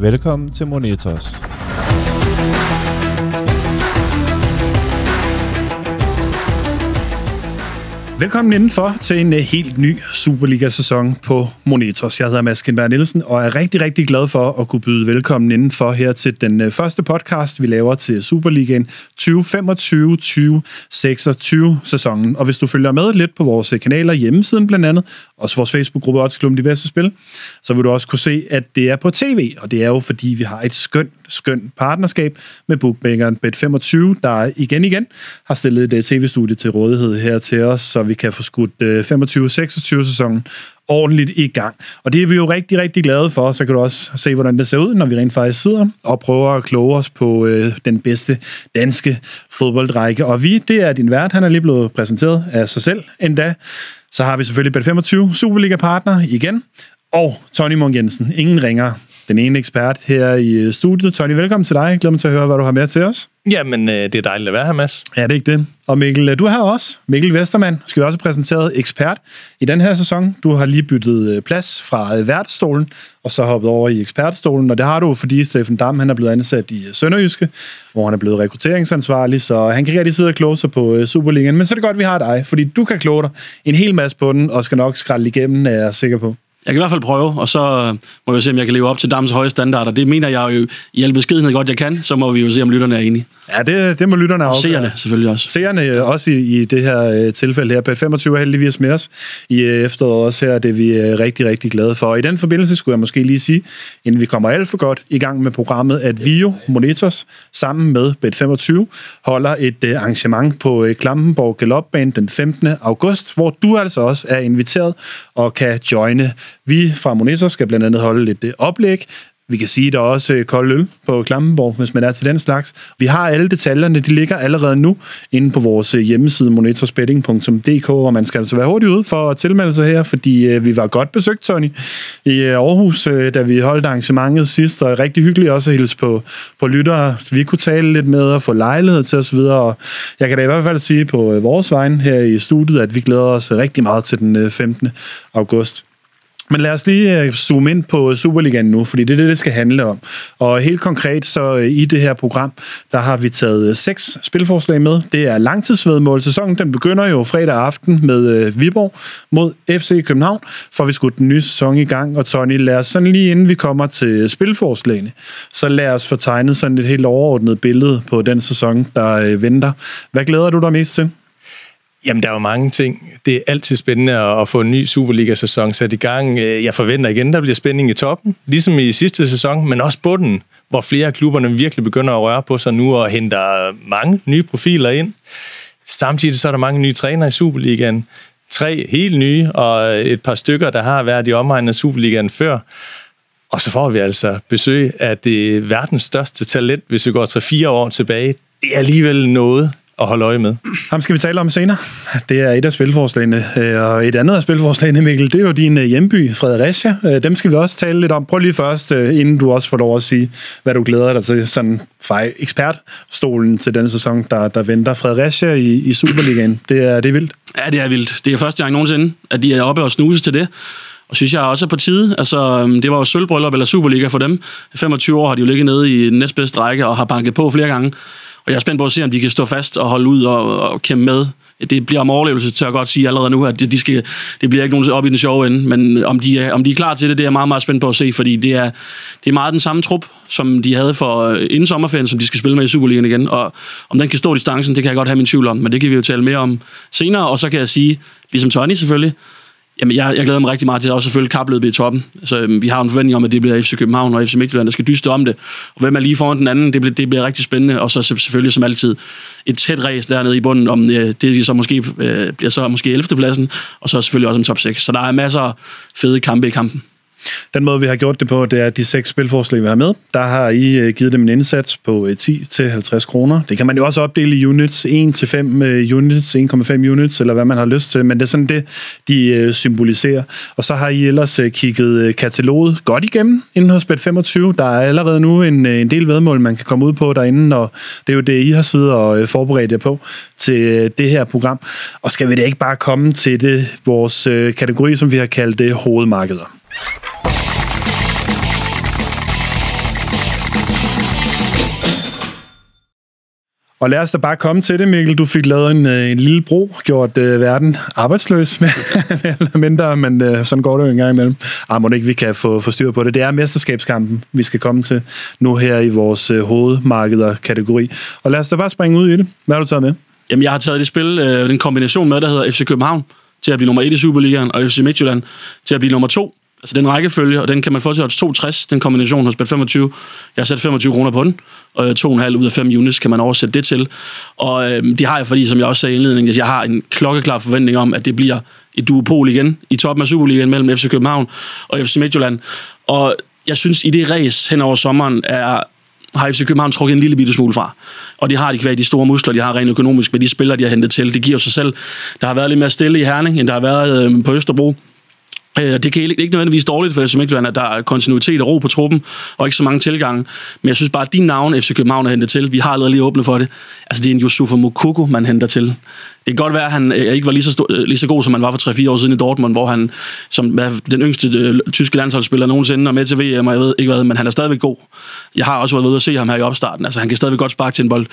Velkommen til Monetos. Velkommen indenfor til en helt ny Superliga-sæson på Monetos. Jeg hedder Mads Kindberg Nielsen og er rigtig, rigtig glad for at kunne byde velkommen indenfor her til den første podcast, vi laver til Superligaen 2025-2026-sæsonen. Og hvis du følger med lidt på vores kanaler, hjemmesiden blandt andet, også vores Facebook-gruppe Oddsklubben De Bedste Spil, så vil du også kunne se, at det er på tv. Og det er jo, fordi vi har et skønt partnerskab med bookmakeren Bet25, der igen har stillet et tv-studie til rådighed her til os, så vi kan få skudt 25-26-sæsonen ordentligt i gang. Og det er vi jo rigtig, rigtig glade for. Så kan du også se, hvordan det ser ud, når vi rent faktisk sidder og prøver at kloge os på den bedste danske fodboldrække. Og det er din vært. Han er lige blevet præsenteret af sig selv endda. Så har vi selvfølgelig Bet25 Superliga-partner igen. Og Tony Munk Jensen, ingen ringer. Den ene ekspert her i studiet. Tony, velkommen til dig. Jeg glæder mig til at høre, hvad du har med til os. Jamen, det er dejligt at være her, Mads. Ja, det er ikke det. Og Mikkel, du er her også. Mikkel Vestermann skal jo også præsenteret ekspert i den her sæson. Du har lige byttet plads fra værtsstolen, og så hoppet over i ekspertstolen. Og det har du, fordi Steffen Dam, han er blevet ansat i Sønderjyske, hvor han er blevet rekrutteringsansvarlig, så han kan rigtig sidde og kloge sig på Superligaen. Men så er det godt, vi har dig, fordi du kan kloge dig en hel masse på den, og skal nok skrælle igennem, er jeg sikker på. Jeg kan i hvert fald prøve, og så må vi se, om jeg kan leve op til Dams høje standarder. Det mener jeg jo i al beskedenhed godt, jeg kan. Så må vi jo se, om lytterne er enige. Ja, det må lytterne afgøre. Og seerne selvfølgelig også. Seerne også i det her tilfælde her. Bet25 er heldigvis med os i efteråret også her. Det er vi rigtig, rigtig glade for. Og i den forbindelse skulle jeg måske lige sige, inden vi kommer alt for godt i gang med programmet, at vi jo, Monetos, sammen med Bet25, holder et arrangement på Klampenborg Galopbane den 15. august, hvor du altså også er inviteret og kan joine. Vi fra Monetos skal blandt andet holde lidt oplæg. Vi kan sige, at der er også kold øl på Klampenborg, hvis man er til den slags. Vi har alle detaljerne, de ligger allerede nu inde på vores hjemmeside monetosbetting.dk, og man skal altså være hurtigt ude for at tilmelde sig her, fordi vi var godt besøgt, Tony, i Aarhus, da vi holdt arrangementet sidst, og rigtig hyggeligt også at hilse på lyttere. Vi kunne tale lidt med og få lejlighed til osv., og jeg kan da i hvert fald sige på vores vegne her i studiet, at vi glæder os rigtig meget til den 15. august. Men lad os lige zoome ind på Superligaen nu, fordi det er det skal handle om. Og helt konkret, så i det her program, der har vi taget 6 spilforslag med. Det er langtidsvæddemål. Sæsonen den begynder jo fredag aften med Viborg mod FC København, for vi skulle den nye sæson i gang. Og Tony, lad os sådan lige inden vi kommer til spilforslagene, så lad os få tegnet sådan et helt overordnet billede på den sæson, der venter. Hvad glæder du dig mest til? Jamen, der er jo mange ting. Det er altid spændende at få en ny Superliga-sæson sat i gang. Jeg forventer igen, der bliver spænding i toppen, ligesom i sidste sæson, men også bunden, hvor flere af klubberne virkelig begynder at røre på sig nu og henter mange nye profiler ind. Samtidig så er der mange nye trænere i Superligaen. 3 helt nye, og et par stykker, der har været i omegnen af Superligaen før. Og så får vi altså besøg af det verdens største talent, hvis vi går 3-4 år tilbage. Det er alligevel noget at holde øje med. Ham skal vi tale om senere. Det er et af spilforslagene. Og et andet af spilforslagene, Mikkel, det er jo din hjemby, Fredericia. Dem skal vi også tale lidt om. Prøv lige først, inden du også får lov at sige, hvad du glæder dig til, sådan fra ekspertstolen til denne sæson, der venter. Fredericia i Superligaen. Det er vildt. Ja, det er vildt. Det er første gang nogensinde, at de er oppe og snuse til det. Og synes jeg også er på tide. Altså, det var jo sølvbryllup eller Superliga for dem. 25 år har de jo ligget nede i den næstbedste række og har banket på flere gange. Og jeg er spændt på at se, om de kan stå fast og holde ud og kæmpe med. Det bliver om overlevelse, til at godt sige allerede nu, at det bliver ikke nogen op i den sjove ende. Men om de er klar til det, det er jeg meget, meget spændt på at se, fordi det er meget den samme trup, som de havde for inden sommerferien, som de skal spille med i Superligaen igen. Og om den kan stå distancen, det kan jeg godt have min tvivl om, men det kan vi jo tale mere om senere. Og så kan jeg sige, ligesom Tony selvfølgelig, jamen, jeg glæder mig rigtig meget til også selvfølgelig kapløbet i toppen. Så vi har en forventning om, at det bliver FC København og FC Midtjylland, der skal dyste om det. Og hvem er lige foran den anden, det bliver rigtig spændende. Og så selvfølgelig som altid et tæt race dernede i bunden, om det så måske bliver så måske 11. pladsen, og så selvfølgelig også om top 6. Så der er masser af fede kampe i kampen. Den måde, vi har gjort det på, det er de 6 spilforslag, vi har med. Der har I givet dem en indsats på 10-50 kroner. Det kan man jo også opdele i units, 1-5 units, 1,5 units, eller hvad man har lyst til, men det er sådan det, de symboliserer. Og så har I ellers kigget kataloget godt igennem inde hos Bet25. Der er allerede nu en del væddemål, man kan komme ud på derinde, og det er jo det, I har siddet og forberedt jer på til det her program. Og skal vi da ikke bare komme til det, vores kategori, som vi har kaldt det hovedmarkeder? Og lad os da bare komme til det, Mikkel. Du fik lavet en lille bro, gjort verden arbejdsløs med eller mindre, men sådan går det jo en gang imellem. Må ikke vi kan få styr på det. Det er mesterskabskampen, vi skal komme til nu her i vores hovedmarkeder-kategori. Og lad os da bare springe ud i det. Hvad har du taget med? Jamen, jeg har taget det spil, den kombination med, der hedder FC København til at blive nummer 1 i Superligaen, og FC Midtjylland til at blive nummer 2. Altså den rækkefølge, og den kan man få til odds 2,60, den kombination hos Bet25. Jeg har sat 25 kroner på den, og 2,5 ud af 5 units kan man oversætte det til. Og det har jeg, fordi, som jeg også sagde i indledningen, jeg har en klokkeklar forventning om, at det bliver et duopol igen i toppen af Superligaen mellem FC København og FC Midtjylland. Og jeg synes, i det race hen over sommeren har FC København trukket en lille bitte smule fra. Og de har de kvæg de store muskler, de har rent økonomisk med de spillere, de har hentet til. Det giver sig selv. Der har været lidt mere stille i Herning, end der har været på Østerbro. Det kan ikke nødvendigvis dårligt for FC Midtjylland, at der er kontinuitet og ro på truppen, og ikke så mange tilgange. Men jeg synes bare, at de navne FC København har hentet til, vi har allerede lige åbnet for det. Altså, det er en Yusufa Moukoko, man henter til. Det kan godt være, at han ikke var lige så god, som han var for 3-4 år siden i Dortmund, hvor han, som den yngste tyske landsholdsspiller nogensinde, og med til VM, og jeg ved ikke hvad, men han er stadigvæk god. Jeg har også været ude at se ham her i opstarten. Altså, han kan stadigvæk godt sparke til en bold.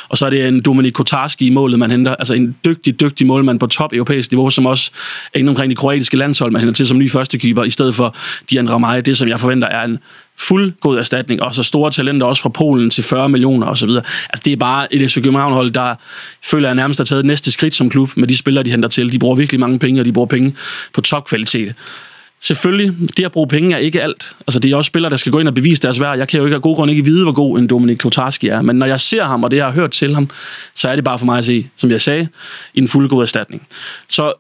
Og så er det en Dominik Kotarski i målet, man henter. Altså, en dygtig målmand på top europæisk niveau, som også er inde omkring de kroatiske landshold, man henter til som ny førstekeeper, i stedet for Dian Ramay, det som jeg forventer er en fuldgod erstatning, og så store talenter også fra Polen til 40 millioner osv. Altså, det er bare et FC København-hold, der føler jeg nærmest har taget næste skridt som klub med de spillere, de henter til. De bruger virkelig mange penge, og de bruger penge på topkvalitet. Selvfølgelig, det at bruge penge er ikke alt. Altså, det er også spillere, der skal gå ind og bevise deres værd. Jeg kan jo ikke af god grund ikke vide, hvor god en Dominik Kotarski er, men når jeg ser ham, og det jeg har hørt til ham, så er det bare for mig at se, som jeg sagde, en fuldgod erstatning. Så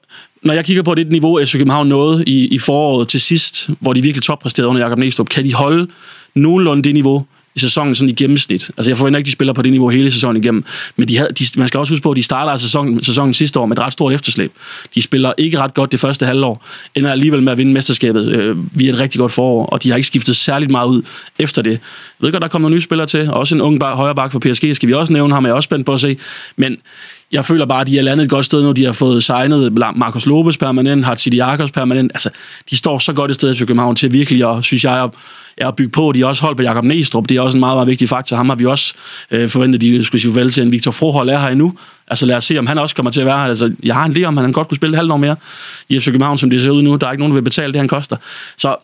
når jeg kigger på det niveau, FC København nåede i foråret til sidst, hvor de virkelig toppræsterede under Jakob Næstrup, kan de holde nogenlunde det niveau i sæsonen sådan i gennemsnit. Altså jeg forventer ikke, de spiller på det niveau hele sæsonen igennem, men man skal også huske på, at de starter sæsonen sidste år med et ret stort efterslæb. De spiller ikke ret godt det første halvår, ender alligevel med at vinde mesterskabet via et rigtig godt forår, og de har ikke skiftet særligt meget ud efter det. Jeg ved godt, der kommer nogle nye spillere til, også en ung højre bak for PSG, skal vi også nævne ham, er jeg også spændt på at se, men jeg føler bare, at de er landet et godt sted nu. De har fået signet Marcos Lopez permanent, Hatsidiakos permanent. Altså, de står så godt et sted i København til virkelig, og synes jeg, er at bygge på. De har også holdt på Jakob Næstrup. Det er også en meget, meget vigtig faktor. Ham har vi også forventet, de skulle sige vel til. En Victor Froholt er her endnu. Altså lad os se, om han også kommer til at være her. Altså, jeg har en idé om, han godt kunne spille et halvt år mere i FC København, som det ser ud nu. Der er ikke nogen, der vil betale det, han koster. Så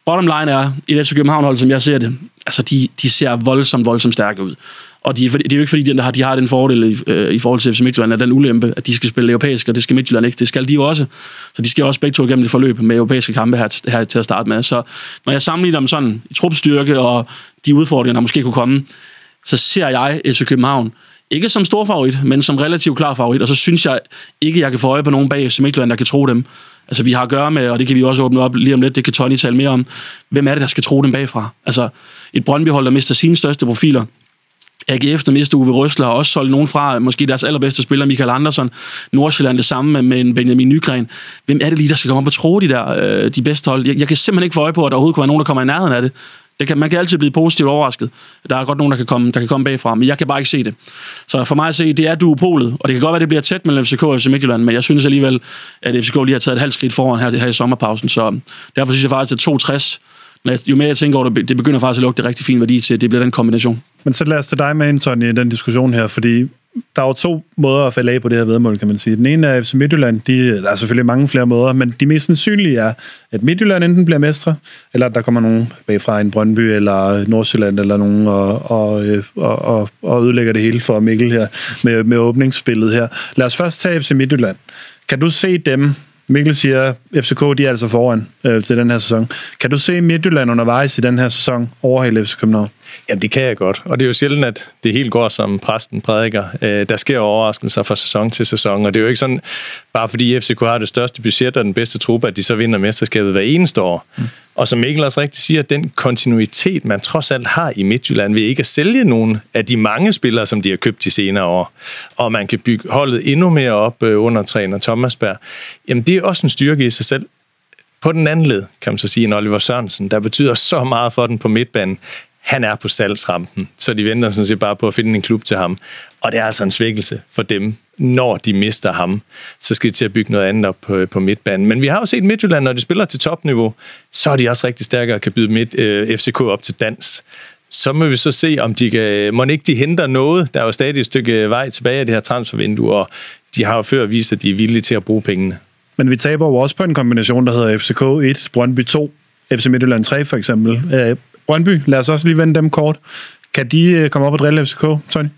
bottom line er, i FC København-hold, som jeg ser det, altså de ser voldsomt stærke ud. Og det er jo ikke fordi, de har den fordel i forhold til FC Midtjylland, at den ulempe, at de skal spille europæisk, og det skal Midtjylland ikke. Det skal de jo også. Så de skal også begge to igennem det forløb med europæiske kampe her til at starte med. Så når jeg sammenligner dem sådan i trupstyrke og de udfordringer, der måske kunne komme, så ser jeg FC København ikke som stor favorit, men som relativt klar favorit. Og så synes jeg ikke, jeg kan få øje på nogen bag FC Midtjylland, der kan tro dem. Altså vi har at gøre med, og det kan vi også åbne op lige om lidt, det kan Tony tale mere om, hvem er det, der skal tro dem bagfra? Altså et Brøndby-hold, der mister sine største profiler. AGF, der mister Uwe Røsler, har også solgt nogen fra, måske deres allerbedste spiller, Michael Andersen. Nordsjælland det samme med en Benjamin Nygren. Hvem er det lige, der skal komme op og tro de bedste hold? Jeg kan simpelthen ikke få øje på, at der overhovedet kunne være nogen, der kommer i nærheden af det. Man kan altid blive positivt overrasket. Der er godt nogen, der kan komme bagfra, men jeg kan bare ikke se det. Så for mig at se, det er duopolet, og det kan godt være, det bliver tæt mellem FCK og FC Midtjylland, men jeg synes alligevel, at FCK lige har taget et halvt skridt foran her i sommerpausen, så derfor synes jeg faktisk, at 2,60, jo mere jeg tænker over det, det begynder faktisk at lugte rigtig fin værdi til, det bliver den kombination. Men så lad os tage dig med ind, Tony, i den diskussion her, fordi der er jo to måder at falde af på det her væddemål, kan man sige. Den ene er FC Midtjylland, der er selvfølgelig mange flere måder, men de mest sandsynlige er, at Midtjylland enten bliver mestre, eller at der kommer nogen bagfra, en Brøndby eller Nordsjælland eller nogen og ødelægger det hele for Mikkel her med åbningsspillet her. Lad os først tage FC Midtjylland. Kan du se dem? Mikkel siger, FCK de er altså foran til den her sæson. Kan du se Midtjylland undervejs i den her sæson overhale FC København? Jamen, det kan jeg godt. Og det er jo sjældent, at det helt går, som præsten prædiker. Der sker overraskelser fra sæson til sæson, og det er jo ikke sådan, bare fordi FCK har det største budget og den bedste truppe, at de så vinder mesterskabet hver eneste år. Og som Mikkel også rigtig siger, den kontinuitet, man trods alt har i Midtjylland, ved ikke at sælge nogen af de mange spillere, som de har købt de senere år. Og man kan bygge holdet endnu mere op under træner Thomas Berg. Jamen, det er også en styrke i sig selv. På den anden led, kan man så sige, en Oliver Sørensen, der betyder så meget for den på midtbanen. Han er på salgsrampen, så de venter sådan set bare på at finde en klub til ham. Og det er altså en svækkelse for dem, når de mister ham. Så skal de til at bygge noget andet op på midtbanen. Men vi har jo set Midtjylland, når de spiller til topniveau, så er de også rigtig stærkere og kan byde FCK op til dans. Så må vi så se, om må ikke de henter noget. Der er jo stadig et stykke vej tilbage af det her transfervindue, og de har jo før vist, at de er villige til at bruge pengene. Men vi taber jo også på en kombination, der hedder FCK 1, Brøndby 2, FC Midtjylland 3 for eksempel. Brøndby, lad os også lige vende dem kort. Kan de komme op og drille FCK, Tony?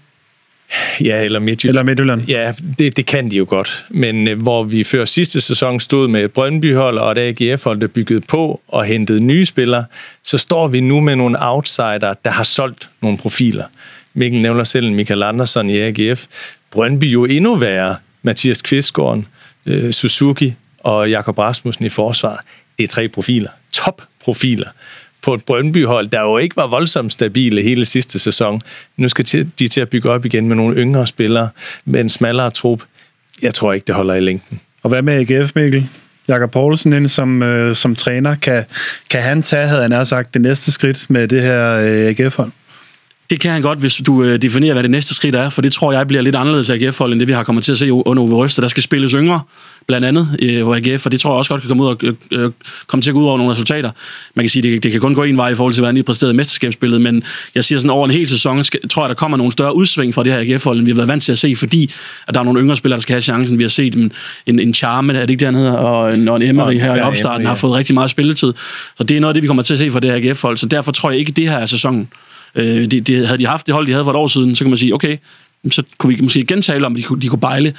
Ja, eller Midtjylland. Ja, det kan de jo godt. Men hvor vi før sidste sæson stod med et Brøndby-hold og et AGF-hold, der byggede på og hentede nye spillere, så står vi nu med nogle outsider, der har solgt nogle profiler. Mikkel nævner selv Michael Andersson i AGF. Brøndby jo endnu værre. Mathias Kvistgaard, Suzuki og Jakob Rasmussen i forsvar. Det er 3 profiler. Top-profiler. På et Brøndby-hold, der jo ikke var voldsomt stabile hele sidste sæson. Nu skal de til at bygge op igen med nogle yngre spillere, med en smallere trup. Jeg tror ikke, det holder i længden. Og hvad med AGF, Mikkel? Jakob Poulsen ind som træner. Kan han tage, havde han sagt, det næste skridt med det her AGF-hold? Det kan han godt, hvis du definerer, hvad det næste skridt er, for det tror jeg bliver lidt anderledes AGF-hold, end det vi har kommet til at se under Uwe Røster. Der skal spilles yngre, blandt andet, hvor AGF, og det tror jeg også godt kan komme ud og komme til at gå ud over nogle resultater. Man kan sige, det kan kun gå en vej i forhold til, hvordan de præsterede i mesterskabsspillet, men jeg siger sådan, over en hel sæson, tror jeg, der kommer nogle større udsving fra det her AGF-hold, end vi har været vant til at se, fordi at der er nogle yngre spillere, der skal have chancen. Vi har set en Charme, er det ikke det, han hedder, og en Emery her i opstarten, har fået rigtig meget spilletid. Så det er noget af det, vi kommer til at se fra det her AGF-hold, så derfor tror jeg ikke, det her er sæsonen. Havde de haft det hold, de havde for et år siden, så kan man sige, okay, så kunne vi måske igen tale om, at de kunne bejle.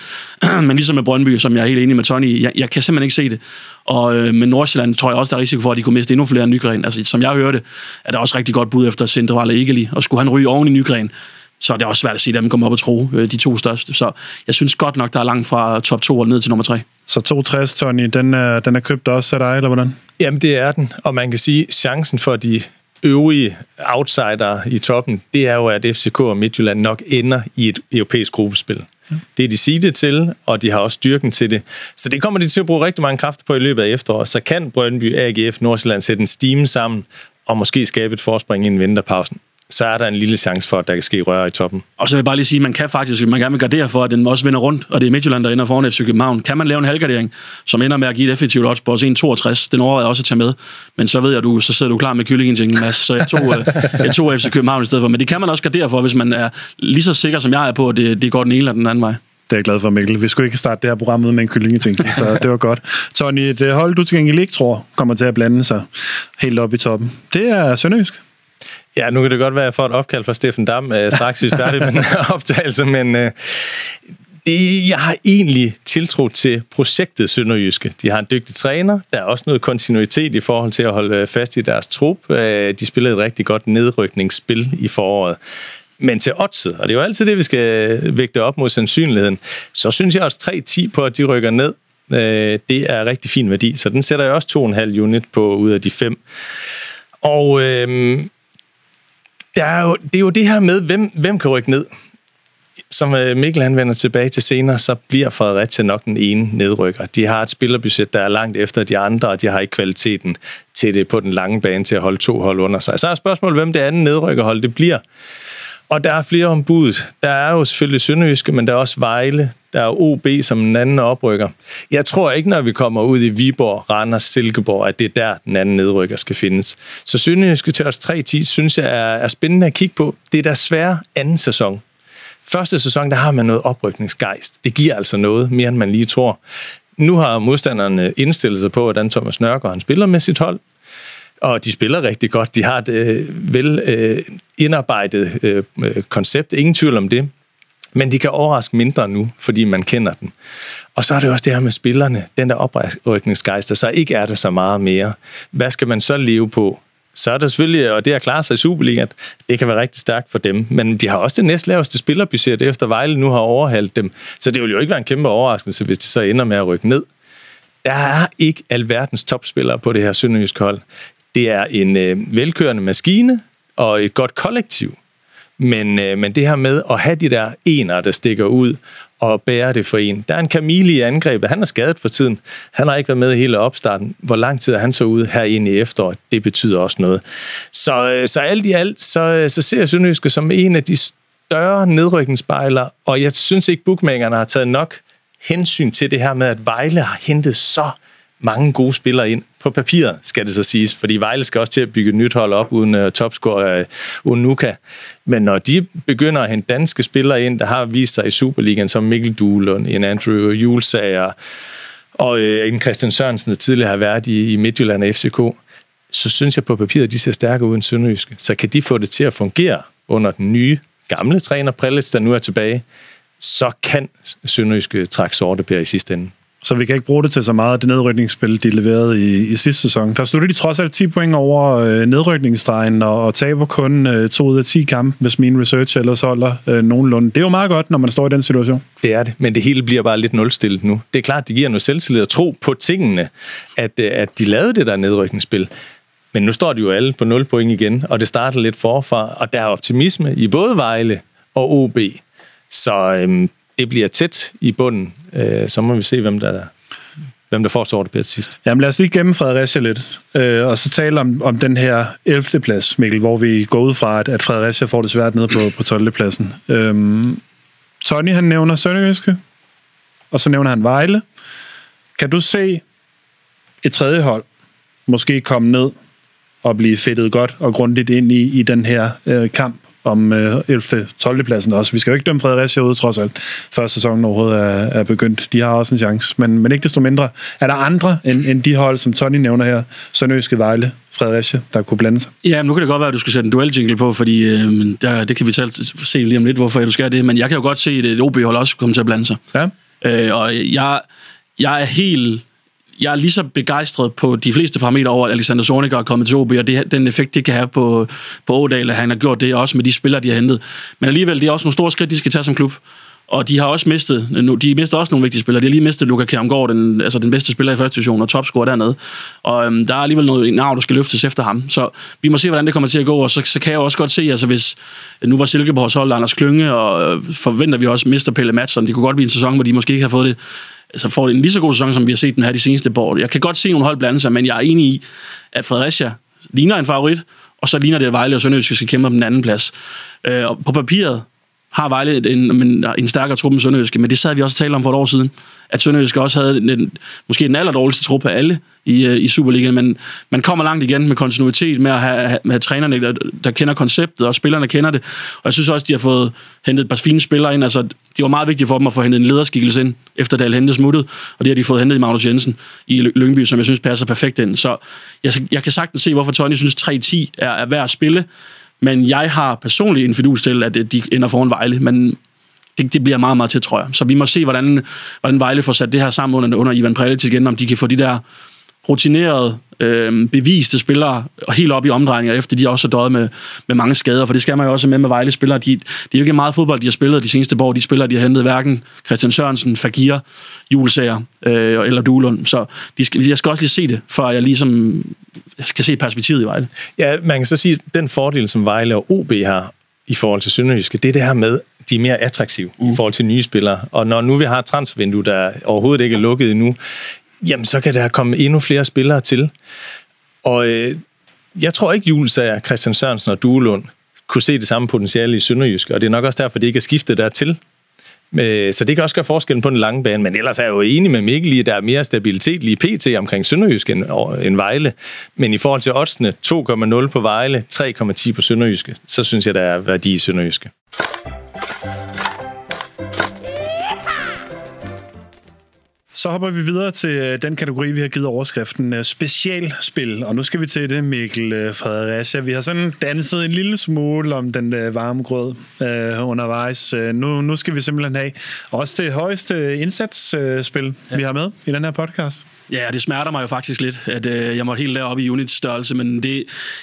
Men ligesom med Brøndby, som jeg er helt enig med Tony, jeg kan simpelthen ikke se det. Og med Nordsjælland tror jeg også, der er risiko for, at de kunne miste endnu flere Nygren. Altså, som jeg hørte, er der også rigtig godt bud efter Sindre Egeli, og skulle han ryge oven i Nygren, så er det også svært at se dem komme op og tro, de 2 største. Så jeg synes godt nok, der er langt fra top 2 og ned til nummer 3. Så 62, Tony, den er købt også af dig, eller hvordan? Jamen, det er den. Og man kan sige, chancen for de øvrige outsider i toppen, det er jo, at FCK og Midtjylland nok ender i et europæisk gruppespil. Ja. Det er de seedet til, og de har også styrken til det. Så det kommer de til at bruge rigtig mange kræfter på i løbet af efteråret. Så kan Brøndby, AGF, Nordsjælland sætte en stime sammen, og måske skabe et forspring i en vinterpausen. Så er der en lille chance for, at der kan ske røre i toppen. Og så vil jeg bare lige sige, at man kan faktisk, man gerne vil gardere for, at den også vinder rundt, og det er Midtjylland, der ender foran FC København. Kan man lave en halvgardering, som ender med at give et effektivt odds på 1,62, den overvejer jeg også at tage med. Men så ved jeg, så sidder du klar med kyllingen, Mads. Så jeg tog FC København i stedet for. Men det kan man også gardere for, hvis man er lige så sikker, som jeg er på, at det går den ene eller den anden vej. Det er jeg glad for, Mikkel. Vi skulle ikke starte det her program med en kyllingetænkning, så det var godt. Tony, et hold, du til gengæld ikke tror, kommer til at blande sig helt op i toppen. Det er Sønderjysk. Ja, nu kan det godt være, at jeg får et opkald fra Steffen Dam straks vi er færdige med den her optagelse, men jeg har egentlig tiltro til projektet Sønderjyske. De har en dygtig træner, der er også noget kontinuitet i forhold til at holde fast i deres trup. De spillede et rigtig godt nedrykningsspil i foråret. Men til oddset, og det er jo altid det, vi skal vægte op mod sandsynligheden, så synes jeg også 3-10 på, at de rykker ned. Det er rigtig fin værdi, så den sætter jeg også 2,5 unit på ud af de 5. Og det er jo det her med, hvem kan rykke ned. Som Mikkel han vender tilbage til senere, så bliver Fredericia nok den ene nedrykker. De har et spillerbudget, der er langt efter de andre, og de har ikke kvaliteten til det på den lange bane til at holde 2 hold under sig. Så er spørgsmålet, hvem det andet nedrykkerhold det bliver. Og der er flere ombud. Der er jo selvfølgelig Sønderjyske, men der er også Vejle. Der er OB som en anden oprykker. Jeg tror ikke, når vi kommer ud i Viborg, Randers, Silkeborg, at det er der, den anden nedrykker skal findes. Så Sønderjyske til os 3-10, synes jeg er spændende at kigge på. Det er der svære anden sæson. Første sæson, der har man noget oprykningsgejst. Det giver altså noget mere, end man lige tror. Nu har modstanderne indstillet sig på, hvordan Thomas Nørgaard han spiller med sit hold. Og de spiller rigtig godt. De har et indarbejdet koncept. Ingen tvivl om det. Men de kan overraske mindre nu, fordi man kender den. Og så er det også det her med spillerne. Den der oprykningsgejst, der så ikke er der så meget mere. Hvad skal man så leve på? Så er der selvfølgelig, og det at klare sig i Superligaen, det kan være rigtig stærkt for dem. Men de har også det næstlaveste spillerbudget, efter Vejle nu har overhalet dem. Så det vil jo ikke være en kæmpe overraskelse, hvis de så ender med at rykke ned. Der er ikke alverdens topspillere på det her sønderjyske hold. Det er en velkørende maskine og et godt kollektiv. Men det her med at have de der ener, der stikker ud og bære det for en. Der er en Camille i angrebet. Han er skadet for tiden. Han har ikke været med i hele opstarten. Hvor lang tid er han så ude herinde i efteråret? Det betyder også noget. Så alt i alt, så ser jeg Sønderjyske som en af de større nedrykningsspejler, og jeg synes ikke, bookmakerne har taget nok hensyn til det her med, at Vejle har hentet så mange gode spillere ind. på papiret, skal det så siges, fordi Vejle skal også til at bygge et nyt hold op uden topscorer Unuka. Men når de begynder at hente danske spillere ind, der har vist sig i Superligaen, som Mikkel Duelund, en Andrew Julesager og en Christian Sørensen, der tidligere har været i Midtjylland og FCK, så synes jeg på papiret, at de ser stærkere uden Sønderjyske. Så kan de få det til at fungere under den nye, gamle træner Prelitz, der nu er tilbage, så kan Sønderjyske trække Sortebær i sidste ende. Så vi kan ikke bruge det til så meget af det nedrykningsspil, de leverede i sidste sæson. Der sluttede de trods alt 10 point over nedrykningsstregen og taber kun 2 ud af 10 kampe, hvis min research ellers holder nogenlunde. Det er jo meget godt, når man står i den situation. Det er det, men det hele bliver bare lidt nulstillet nu. Det er klart, det giver noget selvtillid at tro på tingene, at de lavede det der nedrykningsspil. Men nu står de jo alle på 0 point igen, og det starter lidt forfra, og der er optimisme i både Vejle og OB. Så det bliver tæt i bunden. Så må vi se, hvem der får Sortebær til sidst. Jamen lad os lige gemme Fredericia lidt, og så tale om den her 11. plads, Mikkel, hvor vi går ud fra, at Fredericia får det svært nede på 12. pladsen. Tony, han nævner Sønderjyske, og så nævner han Vejle. Kan du se et tredje hold måske komme ned og blive fedtet godt og grundigt ind i den her kamp om 11. 12. pladsen også. Vi skal jo ikke dømme Fredericia ud, trods alt. Første sæsonen overhovedet er begyndt. De har også en chance. Men ikke desto mindre. Er der andre end de hold, som Tony nævner her, Sønderjyske, Vejle, Fredericia, der kunne blande sig? Ja, men nu kan det godt være, at du skal sætte en duel-jingle på, fordi det kan vi selv se lige om lidt, hvorfor du skal det. Men jeg kan jo godt se, at et OB-hold også kommer til at blande sig. Ja. Og jeg er lige så begejstret på de fleste parametre over, at Alexander Zorniger er kommet til OB, og den effekt, det kan have på Ådal, at han har gjort det også med de spillere, de har hentet. Men alligevel, det er også nogle store skridt, de skal tage som klub. Og de har også mistet også nogle vigtige spillere. De har lige mistet Luka Kjærmgaard, den bedste spiller i første division, og topscorer dernede. Og der er alligevel noget navn, der skal løftes efter ham. Så vi må se, hvordan det kommer til at gå, og så kan jeg også godt se, altså hvis nu var Silkeborgs hold Anders Klynge, og forventer vi også mister Pelle Madsen. Det kunne godt blive en sæson, hvor de måske ikke har fået det. Altså får det en lige så god sæson, som vi har set den her de seneste år. Jeg kan godt se nogle hold blande sig, men jeg er enig i, at Fredericia ligner en favorit, og så ligner det, at Vejle og Sønderjyske skal kæmpe om den anden plads. Og på papiret har Vejle en stærkere trup end Sønderjyske, men det sad vi også talt om for et år siden, at Sønderjyske også havde måske den allerdårligste trup af alle i Superligaen, men man kommer langt igen med kontinuitet, med at have trænerne, der kender konceptet, og spillerne kender det. Og jeg synes også, de har fået hentet et par fine spillere ind. Altså, det var meget vigtigt for dem at få hentet en lederskikkelse ind, efter Dahl Hente smuttet, og det har de fået hentet i Magnus Jensen i Lyngby, som jeg synes passer perfekt ind. Så jeg kan sagtens se, hvorfor Tony synes 3-10 er værd at spille, men jeg har personligt en fidus til, at de ender foran Vejle, men det bliver meget, meget til, tror jeg. Så vi må se, hvordan Vejle får sat det her sammen under Ivan Prelitz igen, om de kan få de der rutinerede, beviste spillere helt op i omdrejninger, efter de også har døjet med mange skader, for det skal man jo også med Vejle spillere. Det er jo ikke meget fodbold, de har spillet de seneste år. De spillere, de har hentet hverken Christian Sørensen, Fagir, Julesager eller Duelund. Så jeg skal også lige se det, før jeg ligesom skal se perspektivet i Vejle. Ja, man kan så sige, at den fordel, som Vejle og OB har i forhold til Sønderjyske, det er det her med, de er mere attraktive i forhold til nye spillere. Og når nu vi har et transfervindue, der overhovedet ikke er lukket endnu, jamen så kan der komme endnu flere spillere til. Og jeg tror ikke, Julesager, Christian Sørensen og Duelund kunne se det samme potentiale i Sønderjyske, og det er nok også derfor, det ikke er skiftet dertil. Så det kan også gøre forskellen på den lange bane, men ellers er jeg jo enig med Mikkel i, at der er mere stabilitet lige pt. Omkring Sønderjyske end Vejle. Men i forhold til oddsene 2,0 på Vejle, 3,10 på Sønderjyske, så synes jeg, der er værdi i Sønderjyske. Så hopper vi videre til den kategori, vi har givet overskriften specialspil. Og nu skal vi til det, Mikkel Fredericia. Vi har sådan danset en lille smule om den varme grød undervejs. Nu skal vi simpelthen have også det højeste indsatsspil, vi har med i den her podcast. Ja, det smerter mig jo faktisk lidt, at jeg måtte helt deroppe i unitstørrelse, men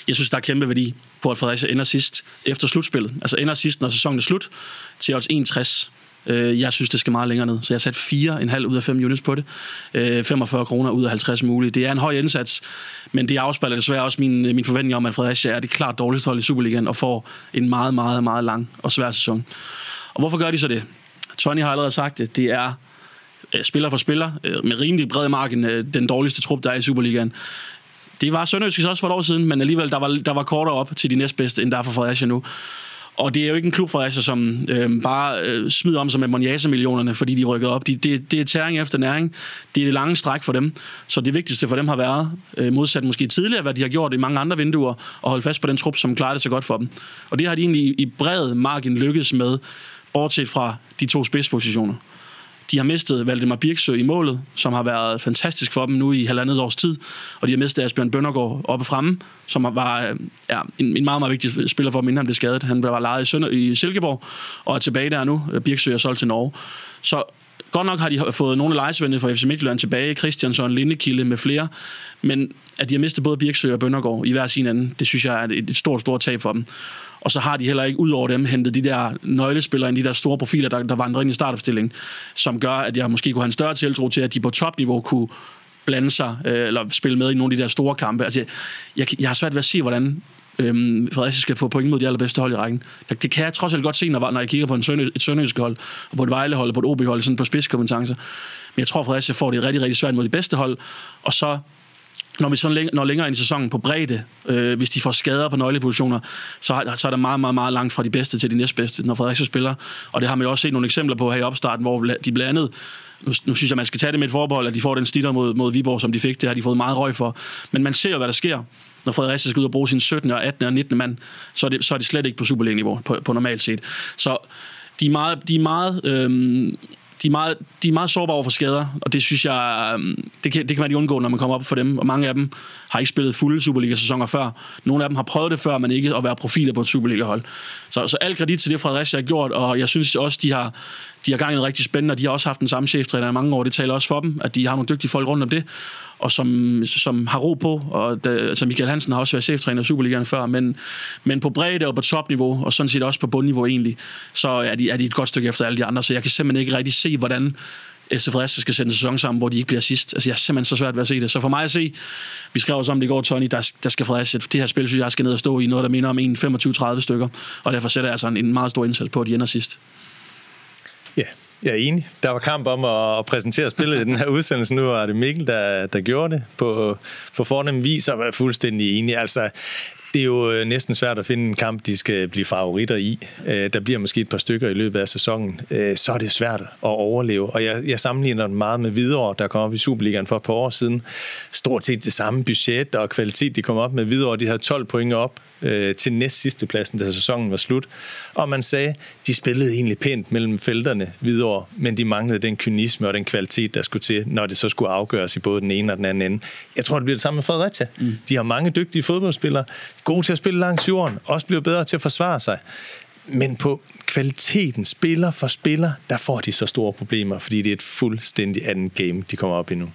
jeg synes, der er kæmpe værdi på, at Fredericia ender sidst efter slutspillet. Altså ender sidst, når sæsonen er slut, til odds 61. Jeg synes, det skal meget længere ned. Så jeg har sat 4,5 ud af 5 units på det. 45 kroner ud af 50 muligt. Det er en høj indsats, men det afspejler desværre også min forventning om, at Fredericia er det klart dårligste hold i Superligaen og får en meget, meget, meget lang og svær sæson. Og hvorfor gør de så det? Tony har allerede sagt det. Det er spiller for spiller med rimelig bred marken den dårligste trup, der er i Superligaen. Det var Sønderjyske også for et år siden, men alligevel der var kortere op til de næstbedste, end der er for Fredericia nu. Og det er jo ikke en klub, Fredericia, som bare smider om sig med Monjase-millionerne, fordi de rykker op. Det er tæring efter næring. Det er det lange stræk for dem. Så det vigtigste for dem har været, modsat måske tidligere, hvad de har gjort i mange andre vinduer, at holde fast på den trup, som klarer det så godt for dem. Og det har de egentlig i bred margin lykkedes med, bortset fra de 2 spidspositioner. De har mistet Valdemar Birksø i målet, som har været fantastisk for dem nu i 1,5 års tid, og de har mistet Asbjørn Bøndergaard oppe fremme, som var en meget, meget vigtig spiller for dem, inden han blev skadet. Han var lejet i Silkeborg, og er tilbage der nu. Birksø er solgt til Norge. Så godt nok har de fået nogle af lejesvendene fra FC Midtjylland tilbage, Christiansson, Lindekilde med flere, men at de har mistet både Birksø og Bøndergaard i hver sin anden, det synes jeg er et stort tab for dem. Og så har de heller ikke ud over dem hentet de der nøglespillere, de der store profiler, der vandrer ind i startopstillingen, som gør, at jeg måske kunne have en større tiltro til, at de på topniveau kunne blande sig eller spille med i nogle af de der store kampe. Altså, jeg har svært ved at se, hvordan Fredericia skal få point mod de allerbedste hold i rækken. Det kan jeg trods alt godt se, når jeg kigger på et sønderjysk hold, og på et Vejle-hold, og på et OB-hold, sådan på spidskompetencer. Men jeg tror, Fredericia får det rigtig, rigtig svært mod de bedste hold, og så når vi så når længere ind i sæsonen på bredde, hvis de får skader på nøglepositioner, så er der meget, meget, meget langt fra de bedste til de næstbedste, når Fredericia spiller. Og det har man jo også set nogle eksempler på her i opstarten, hvor de blandt andet, nu synes jeg, man skal tage det med et forbehold, at de får den snitter mod Viborg, som de fik. Det har de fået meget røg for. Men man ser jo, hvad der sker, når Fredericia skal ud og bruge sin 17., 18. og 19. mand, så er det slet ikke på Superliga-niveau på normalt set. Så de er meget sårbare over for skader, og det synes jeg, det kan man ikke undgå, når man kommer op for dem, og mange af dem har ikke spillet fulde Superliga-sæsoner før. Nogle af dem har prøvet det før, men ikke at være profiler på et Superliga-hold. Så alt kredit til det, Fredericia har gjort, og jeg synes også, de har gang i en rigtig spændende, og de har også haft den samme cheftræner i mange år. Det taler også for dem, at de har nogle dygtige folk rundt om det, og som har ro på, og så Michael Hansen har også været cheftræner i Superligaen før, men på bredde og på topniveau, og sådan set også på bundniveau egentlig, så er de et godt stykke efter alle de andre, så jeg kan simpelthen ikke rigtig se, hvordan FC Fredericia skal sætte en sæson sammen, hvor de ikke bliver sidst. Altså, jeg er simpelthen så svært ved at se det. Så for mig at se, vi skrev også om det i går, Tony, der skal Fredericia, det her spil, synes jeg, skal ned og stå i noget, der minder om 25-30 stykker, og derfor sætter jeg altså en meget stor indsats på, at de ender sidst. Ja, jeg er enig. Der var kamp om at præsentere spillet i den her udsendelse. Nu var det Mikkel, der gjorde det på fornem vis, og var fuldstændig enig. Altså, det er jo næsten svært at finde en kamp, de skal blive favoritter i. Der bliver måske et par stykker i løbet af sæsonen. Så er det svært at overleve. Og jeg sammenligner den meget med Hvidovre, der kom op i Superligaen for et par år siden. Stort set det samme budget og kvalitet, de kom op med. Hvidovre, de havde 12 point op til næst sidste pladsen, da sæsonen var slut. Og man sagde, de spillede egentlig pænt mellem felterne Hvidovre, men de manglede den kynisme og den kvalitet, der skulle til, når det så skulle afgøres i både den ene og den anden ende. Jeg tror, det bliver det samme med Fredericia. De har mange dygtige fodboldspillere, gode til at spille langs jorden, også bliver bedre til at forsvare sig. Men på kvaliteten, spiller for spiller, der får de så store problemer, fordi det er et fuldstændig andet game, de kommer op i nu.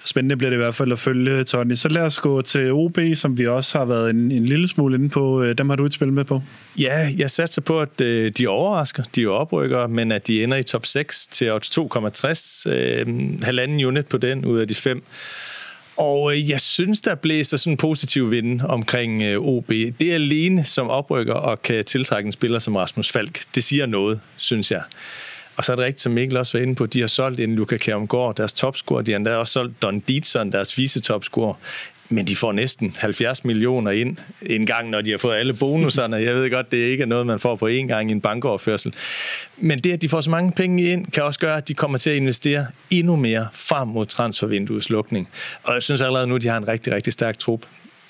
Spændende bliver det i hvert fald at følge, Tony. Så lad os gå til OB, som vi også har været en lille smule inde på. Dem har du et spil med på? Ja, jeg satser på, at de overrasker. De er oprykkere, men at de ender i top 6 til odds 2,60. Halvanden unit på den ud af de 5. Og jeg synes, der blæser sådan en positiv vind omkring OB. Det er alene som oprykker og kan tiltrække en spiller som Rasmus Falk. Det siger noget, synes jeg. Og så er det rigtigt, som Mikkel også var inde på, de har solgt en Luka Kjærumgaard, deres topscorer. De har endda også solgt Don Dietzson, deres vice-topscorer. Men de får næsten 70 millioner ind en gang, når de har fået alle bonuserne. Jeg ved godt, det ikke er noget, man får på én gang i en bankoverførsel. Men det, at de får så mange penge ind, kan også gøre, at de kommer til at investere endnu mere frem mod transfervinduets lukning. Og jeg synes allerede nu, de har en rigtig, rigtig stærk trup.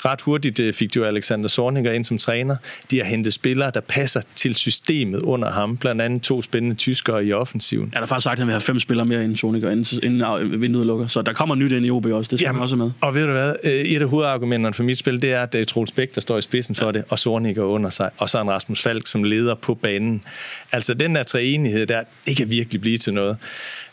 Ret hurtigt fik de jo Alexander Zorniger ind som træner. De har hentet spillere, der passer til systemet under ham. Blandt andet 2 spændende tyskere i offensiven. Ja, der er faktisk sagt, at han vil have 5 spillere mere end Zorniger, inden vinduet lukker. Så der kommer nyt ind i OB også. Det skal man også med. Og ved du hvad? Et af hovedargumenterne for mit spil, det er, at det er Troels Bæk, der står i spidsen for det, og Zorniger under sig. Og så en Rasmus Falk, som leder på banen. Altså den der treenighed der, det kan virkelig blive til noget.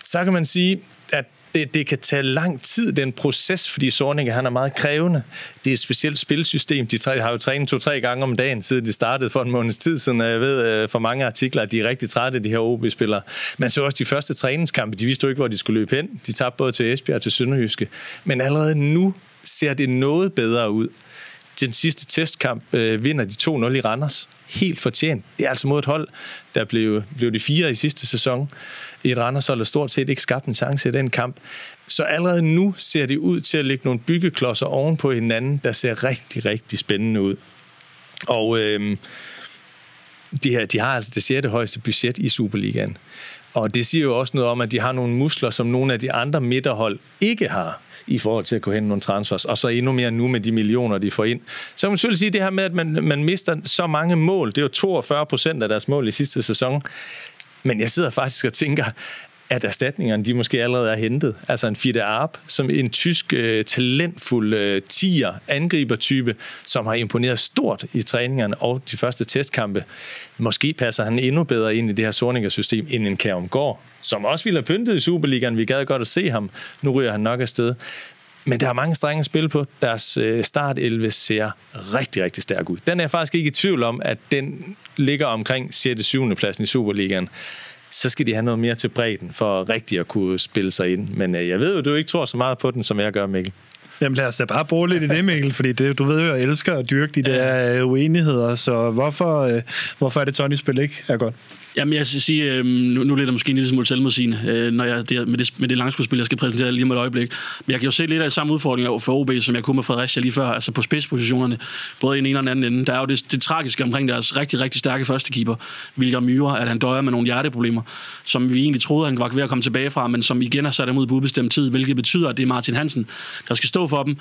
Så kan man sige, at det kan tage lang tid, den proces, fordi Zorniger, han er meget krævende. Det er et specielt spilsystem. De har jo trænet 2-3 gange om dagen, siden de startede for en måneds tid siden. Jeg ved for mange artikler, at de er rigtig trætte, de her OB-spillere. Man så også de første træningskampe. De vidste jo ikke, hvor de skulle løbe hen. De tabte både til Esbjerg og til Sønderjyske. Men allerede nu ser det noget bedre ud. Den sidste testkamp vinder de 2-0 i Randers. Helt fortjent. Det er altså mod et hold, der blev de 4 i sidste sæson. I et Randers-hold, der stort set ikke skabt en chance i den kamp. Så allerede nu ser det ud til at lægge nogle byggeklodser oven på hinanden, der ser rigtig, rigtig spændende ud. Og de har altså det 6. højeste budget i Superligaen. Og det siger jo også noget om, at de har nogle muskler, som nogle af de andre midterhold ikke har, i forhold til at gå hen nogle transfers, og så endnu mere nu med de millioner, de får ind. Så kan man selvfølgelig sige det her med, at man mister så mange mål. Det er jo 42% af deres mål i sidste sæson. Men jeg sidder faktisk og tænker, at erstatningerne, de måske allerede er hentet. Altså en Fide Arp, som en tysk talentfuld tier, angribertype, som har imponeret stort i træningerne og de første testkampe. Måske passer han endnu bedre ind i det her Zorniger-system end en Kjærumgaard, som også ville have pyntet i Superligaen. Vi gad godt at se ham. Nu ryger han nok afsted. Men der er mange strenge at spille på. Deres startelve ser rigtig, rigtig stærk ud. Den er jeg faktisk ikke i tvivl om, at den ligger omkring 6. 7. pladsen i Superligaen. Så skal de have noget mere til bredden for rigtig at kunne spille sig ind. Men jeg ved jo, du ikke tror så meget på den, som jeg gør, Mikkel. Jamen lad os da bare bruge lidt i det, Mikkel, fordi det, du ved jo, jeg elsker at dyrke de der uenigheder, så hvorfor er det Tony-spil ikke er godt? Jamen, jeg skal sige, nu lidt måske en lille smule selvmodsigende, når jeg med det langskudsspil, jeg skal præsentere lige om et øjeblik. Men jeg kan jo se lidt af de samme udfordringer for OB, som jeg kunne med Fredericia lige før, altså på spidspositionerne, både i den ene og den anden ende. Der er jo det tragiske omkring deres rigtig, rigtig stærke førstekeeper, William Myhre, at han døjer med nogle hjerteproblemer, som vi egentlig troede, han var ved at komme tilbage fra, men som igen har sat ham ud på ubestemt tid, hvilket betyder, at det er Martin Hansen, der skal stå for dem.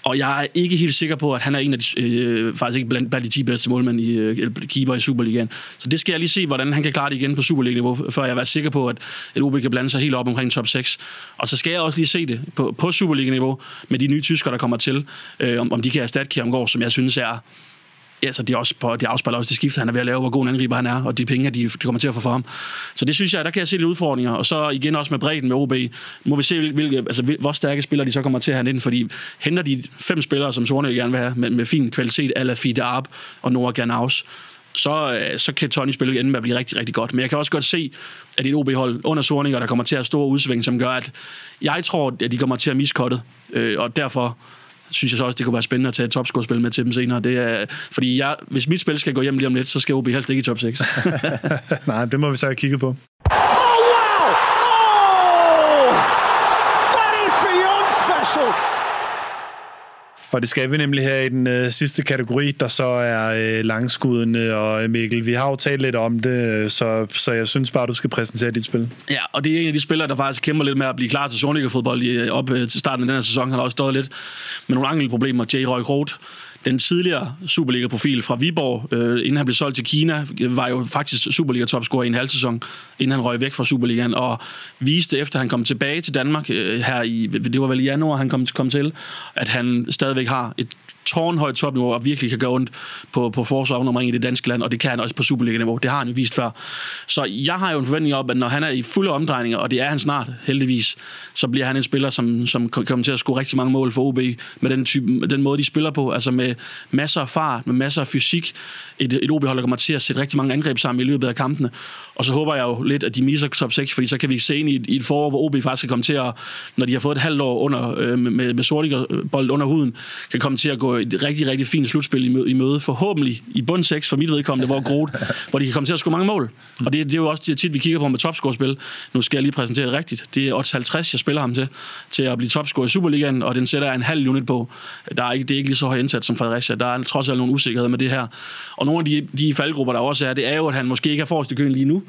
Og jeg er ikke helt sikker på, at han er en af de, faktisk ikke blandt de 10 bedste målmænd i keeper i Superligaen. Så det skal jeg lige se, hvordan han kan klare det igen på Superliga-niveau, før jeg er sikker på, at OB kan blande sig helt op omkring top 6. Og så skal jeg også lige se det på Superliga-niveau med de nye tyskere, der kommer til, om de kan erstatte Kjærumgaard, som jeg synes er... Altså, det afspejler også det skift, han er ved at lave, hvor god en angriber han er, og de penge, de kommer til at få for ham. Så det synes jeg, der kan jeg se lidt udfordringer. Og så igen også med bredden med OB, må vi se, hvor stærke spillere de så kommer til at have ind, fordi henter de 5 spillere, som Zorniger gerne vil have, med fin kvalitet, a la Fide Arp og Nora Gernaus, så kan Tony spille enden med at blive rigtig, rigtig godt. Men jeg kan også godt se, at det er et OB-hold under Zorniger, der kommer til at have store udsving, som gør, at jeg tror, at de kommer til at miskotte, og derfor synes jeg så også, det kunne være spændende at tage et topscorespil med til dem senere. Det er, fordi hvis mit spil skal gå hjem lige om lidt, så skal OB helst ikke i top 6. Nej, det må vi så have kigget på. Oh, wow! Oh! That is beyond special! Og det skal vi nemlig her i den sidste kategori, der så er langskuddene. Og Mikkel, vi har jo talt lidt om det, så jeg synes bare, du skal præsentere dit spil. Ja, og det er en af de spillere, der faktisk kæmper lidt med at blive klar til Zorniger-fodbold op til starten af den her sæson. Han har også stået lidt med nogle ankelproblemer. J. Roy Groth, den tidligere Superliga-profil fra Viborg, inden han blev solgt til Kina, var jo faktisk Superliga-topscorer i en halv sæson, inden han røg væk fra Superligaen, og viste efter han kom tilbage til Danmark det var vel i januar, han kom til, at han stadigvæk har et tårnhøjt topniveau og virkelig kan gøre ondt på forsvarsomring i det danske land, og det kan han også på Superliga-niveau. Det har han jo vist før. Så jeg har jo en forventning om, at når han er i fulde omdrejninger, og det er han snart, heldigvis, så bliver han en spiller, som kommer til at score rigtig mange mål for OB med den måde, de spiller på, altså med masser af fart, med masser af fysik. Et OB-hold, der kommer til at sætte rigtig mange angreb sammen i løbet af kampene. Og så håber jeg jo lidt, at de misser top 6, fordi så kan vi se ind i et forår, hvor OB faktisk kan komme til at, når de har fået et halvt år under, med Zorniger-bold under huden, kan komme til at gå et rigtig, rigtig fint slutspil i møde, forhåbentlig i bund 6 for mit vedkommende, hvor de kan komme til at score mange mål. Og det er jo også det tit, vi kigger på med topscorespil. Nu skal jeg lige præsentere det rigtigt. Det er odds 50, jeg spiller ham til at blive topscorer i Superligaen, og den sætter jeg en halv unit på. Det er ikke lige så høj indsats som Fredericia. Der er trods alt nogle usikkerheder med det her. Og nogle af de faldgrupper, der også er, det er jo, at han måske ikke er forrest i køen lige nu.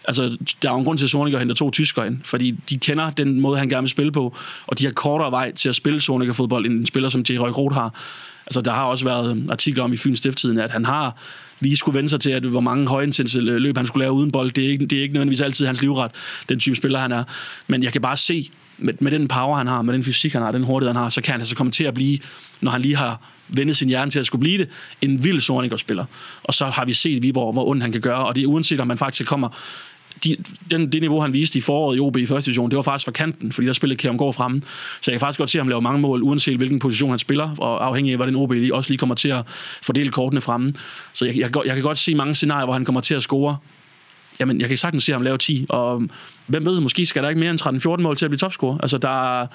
Altså, der er jo en grund til, at Zorniger henter 2 tyskere ind, fordi de kender den måde, han gerne vil spille på, og de har kortere vej til at spille Zorniger-fodbold, end en spiller, som J. Roy Groth har. Altså, der har også været artikler om i Fyns Stiftstiden, at han har lige skulle vende sig til, at hvor mange højintense løb han skulle lave uden bold. Det er ikke nødvendigvis altid hans livret, den type spiller, han er. Men jeg kan bare se, med den power, han har, med den fysik, han har, den hurtighed, han har, så kan han altså komme til at blive, når han lige har vendet sin hjerne til at skulle blive det, en vild Zorniger-spiller. Og så har vi set i Viborg, hvor ondt han kan gøre, og det er uanset, om man faktisk kommer... Det niveau, han viste i foråret i OB i første division, det var faktisk for kanten, fordi der spillede Kjærumgaard fremme. Så jeg kan faktisk godt se, at han laver mange mål, uanset hvilken position han spiller, og afhængig af, hvordan OB også lige kommer til at fordele kortene fremme. Så jeg kan godt se mange scenarier, hvor han kommer til at score. Jamen, jeg kan sagtens se ham lave 10, og hvem ved, måske skal der ikke mere end 13-14 mål til at blive topscorer. Altså, der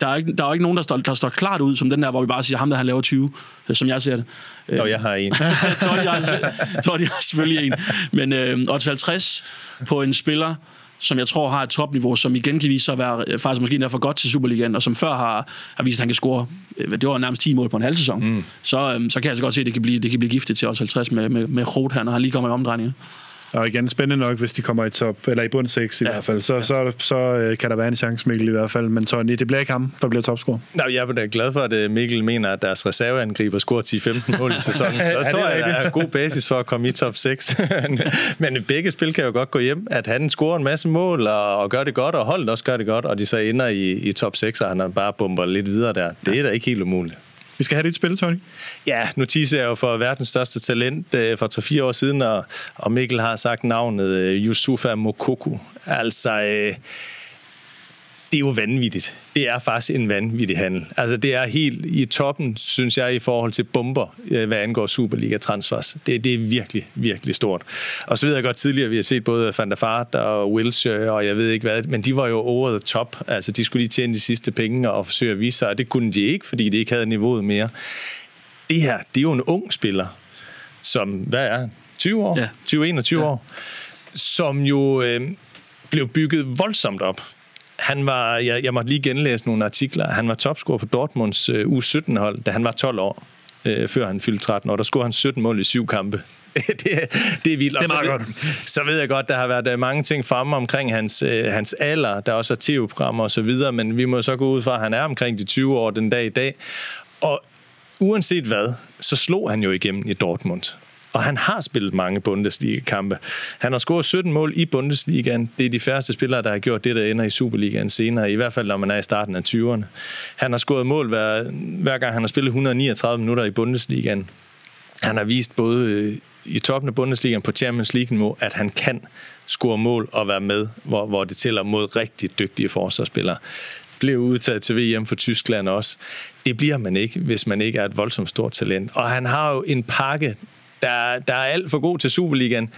er jo ikke nogen, der står klart ud, som den der, hvor vi bare siger, ham der han laver 20, som jeg ser det. Og jeg har en. Tror de har selvfølgelig en. Men odds 50 på en spiller, som jeg tror har et topniveau, som igen kan vise sig at være faktisk måske for godt til Superligaen, og som før har vist, at han kan score, det var nærmest 10 mål på en halv sæson. Så kan jeg altså godt se, at det kan blive giftigt til os 50 med Roth her, når han lige kommer i omdrejninger. Og igen, spændende nok, hvis de kommer i top, eller i bund 6 i hvert fald, så kan der være en chance, Mikkel, i hvert fald. Men Tony, det bliver ikke ham, der bliver topscorer. Nej, jeg er da glad for, at Mikkel mener, at deres reserveangriber scorer 10-15 mål i sæsonen. Så tror jeg, der er god basis for at komme i top 6. Men begge spil kan jo godt gå hjem, at han scorer en masse mål og gør det godt, og holdet også gør det godt, og de så ender i top 6, og han bare bomber lidt videre der. Det er da ikke helt umuligt. Vi skal have dit spil, Tony. Ja, nu teaser jeg jo for verdens største talent for 3-4 år siden, og Mikkel har sagt navnet Youssoufa Moukoko. Altså, det er jo vanvittigt. Det er faktisk en vanvittig handel. Altså, det er helt i toppen, synes jeg, i forhold til bomber, hvad angår Superliga-transfers. Det er virkelig, virkelig stort. Og så ved jeg godt tidligere, vi har set både Van der Vaart og Wilshere, og jeg ved ikke hvad, men de var jo over the top. Altså, de skulle lige tjene de sidste penge og forsøge at vise sig, og det kunne de ikke, fordi de ikke havde niveauet mere. Det her, det er jo en ung spiller, som, hvad er 20 år? Ja. 20-21 år, som jo blev bygget voldsomt op. Han var, jeg måtte lige genlæse nogle artikler, han var topscorer på Dortmunds U17-hold, da han var 12 år, før han fyldte 13 år. Der scorede han 17 mål i 7 kampe. det er vildt. Det er meget godt. Så ved jeg godt, der har været mange ting fremme omkring hans alder, der også var TV-programmer og så videre, men vi må så gå ud fra, at han er omkring de 20 år den dag i dag. Og uanset hvad, så slog han jo igennem i Dortmund. Og han har spillet mange Bundesliga-kampe. Han har scoret 17 mål i Bundesligaen. Det er de færreste spillere, der har gjort det, der ender i Superligaen senere. I hvert fald, når man er i starten af 20'erne. Han har scoret mål hver gang, han har spillet 139 minutter i Bundesligaen. Han har vist både i toppen af Bundesligaen på Champions League-niveau, at han kan score mål og være med, hvor det tæller mod rigtig dygtige forsvarsspillere. Blev udtaget til VM for Tyskland også. Det bliver man ikke, hvis man ikke er et voldsomt stort talent. Og han har jo en pakke, der er alt for god til Superligaen,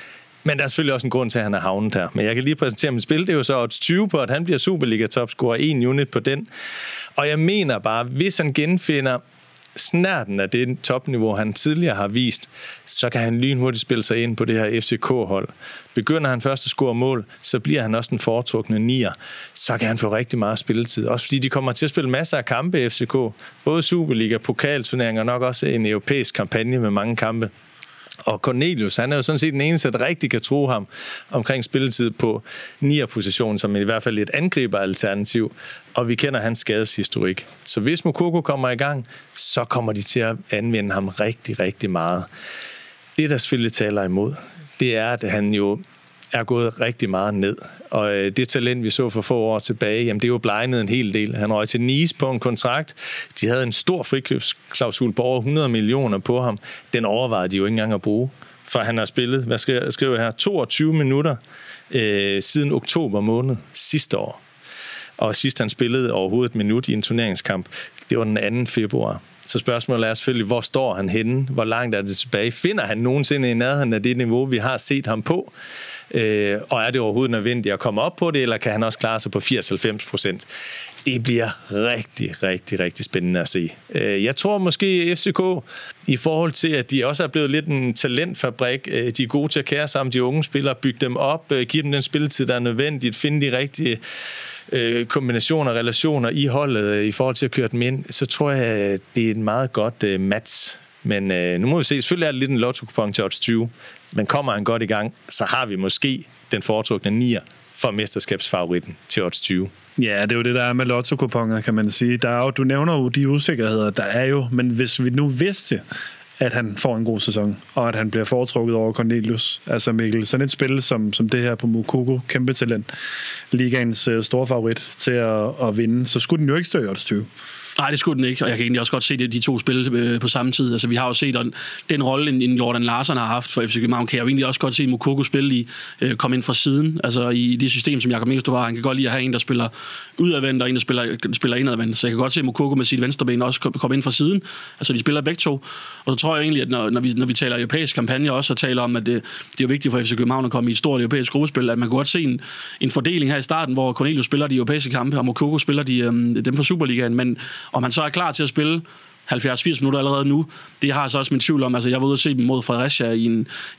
men der er selvfølgelig også en grund til, at han er havnet her. Men jeg kan lige præsentere mit spil. Det er jo så odds 20 på, at han bliver Superliga-topscorer, 1 unit på den. Og jeg mener bare, hvis han genfinder snærten af det topniveau, han tidligere har vist, så kan han lynhurtigt spille sig ind på det her FCK-hold. Begynder han først at score mål, så bliver han også den foretrukne nier. Så kan han få rigtig meget spilletid. Også fordi de kommer til at spille masser af kampe i FCK. Både Superliga, pokalturneringer og nok også en europæisk kampagne med mange kampe. Og Cornelius, han er jo sådan set den eneste, der rigtig kan tro ham omkring spilletid på 9'er-positionen, som i hvert fald et angriberalternativ, og vi kender hans skadeshistorik. Så hvis Moukoko kommer i gang, så kommer de til at anvende ham rigtig, rigtig meget. Det, der selvfølgelig taler imod, det er, at han jo er gået rigtig meget ned. Og det talent, vi så for få år tilbage, jamen det er jo blegnet en hel del. Han røg til Nice på en kontrakt. De havde en stor frikøbsklausul på over 100 millioner på ham. Den overvejede de jo ikke engang at bruge. For han har spillet, hvad skriver jeg her, 22 minutter siden oktober måned sidste år. Og sidst han spillede overhovedet et minut i en turneringskamp, det var den 2. februar. Så spørgsmålet er selvfølgelig, hvor står han henne? Hvor langt er det tilbage? Finder han nogensinde i nærheden af det niveau, vi har set ham på? Og er det overhovedet nødvendigt at komme op på det, eller kan han også klare sig på 80-90%? Det bliver rigtig, rigtig, rigtig spændende at se. Jeg tror måske FCK, i forhold til, at de også er blevet lidt en talentfabrik, de er gode til at kære sig om de unge spillere, bygge dem op, give dem den spilletid, der er nødvendigt, finde de rigtige kombinationer og relationer i holdet i forhold til at køre dem ind, så tror jeg, det er et meget godt match. Men nu må vi se, selvfølgelig er det lidt en lotto-kupon til odds 20, men kommer han godt i gang, så har vi måske den foretrukne nier for mesterskabsfavoritten til odds 20. Ja, det er jo det, der er med lotto-kuponer, kan man sige. Der er jo, du nævner jo de usikkerheder, der er jo, men hvis vi nu vidste, at han får en god sæson, og at han bliver foretrukket over Cornelius, altså Mikkel, sådan et spil som det her på Moukoko, kæmpe talent, ligaens store favorit til at vinde, så skulle den jo ikke stå i odds 20. Nej, det skulle den ikke, og jeg kan egentlig også godt se de to spil på samme tid. Altså, vi har jo set den rolle, en Jordan Larsen har haft for FC København, kan jeg jo egentlig også godt se Moukoko spille i, komme ind fra siden, altså i det system, som Jakob Mengstrup har. Han kan godt lide at have en, der spiller udadvendt, og en, der spiller indadvendt. Så jeg kan godt se Moukoko med sit venstreben også komme ind fra siden. Altså, de spiller begge to. Og så tror jeg egentlig, at når vi taler europæisk kampagne også, og taler om, at det er jo vigtigt for FC København at komme i et stort europæisk gruppespil, at man kan godt se en fordeling her i starten, hvor Cornelius spiller de europæiske kampe, og Moukoko spiller dem for Superligaen, men om han så er klar til at spille 70-80 minutter allerede nu. Det har jeg så også min tvivl om. Altså, jeg var ude at se dem mod Fredericia i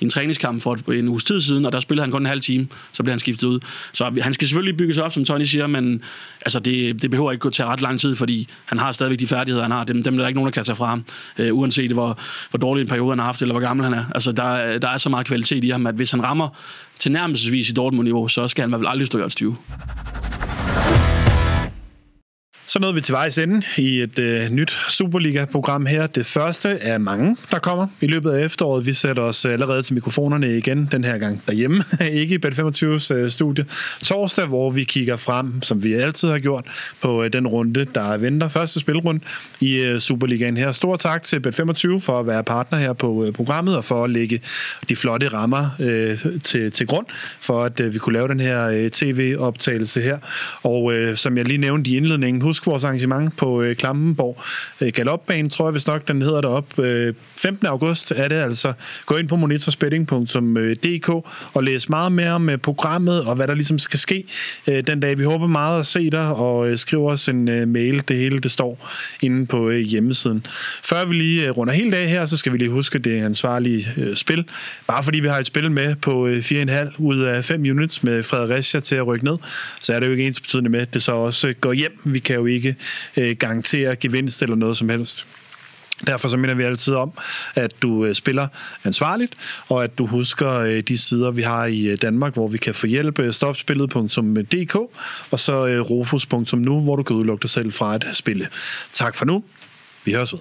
en træningskamp for en uges tid siden, og der spillede han kun en halv time, så blev han skiftet ud. Så han skal selvfølgelig bygges op, som Tony siger, men altså, det behøver ikke gå til ret lang tid, fordi han har stadigvæk de færdigheder, han har. Dem der er ikke nogen, der kan tage fra ham, uanset hvor dårlig en periode han har haft, eller hvor gammel han er. Altså, der er så meget kvalitet i ham, at hvis han rammer tilnærmelsesvis i Dortmund-niveau, så skal han i hvert fald aldrig stå i 20. Så nåede vi til vejs ende i et nyt Superliga-program her. Det første af mange, der kommer i løbet af efteråret. Vi sætter os allerede til mikrofonerne igen, den her gang derhjemme, ikke i Bet25's studie. Torsdag, hvor vi kigger frem, som vi altid har gjort, på den runde, der venter. Første spilrunde i Superligaen her. Stor tak til Bet25 for at være partner her på programmet, og for at lægge de flotte rammer til grund, for at vi kunne lave den her tv-optagelse her. Og som jeg lige nævnte i indledningen, husk vores arrangement på Klampenborg Galopbanen, tror jeg vist nok, den hedder deroppe. 15. august er det altså. Gå ind på monitorspetting.dk og læs meget mere om programmet og hvad der ligesom skal ske den dag. Vi håber meget at se dig, og skriv os en mail. Det hele, det står inde på hjemmesiden. Før vi lige runder hele dag her, så skal vi lige huske det ansvarlige spil. Bare fordi vi har et spil med på 4,5 ud af 5 units med Fredericia til at rykke ned, så er det jo ikke ens betydende med, at det så også går hjem. Vi kan jo ikke garantere gevinst eller noget som helst. Derfor så minder vi altid om, at du spiller ansvarligt, og at du husker de sider, vi har i Danmark, hvor vi kan få hjælp. Stopspillet.dk og så rofus.nu, hvor du kan udelukke dig selv fra at spille. Tak for nu. Vi høres ved.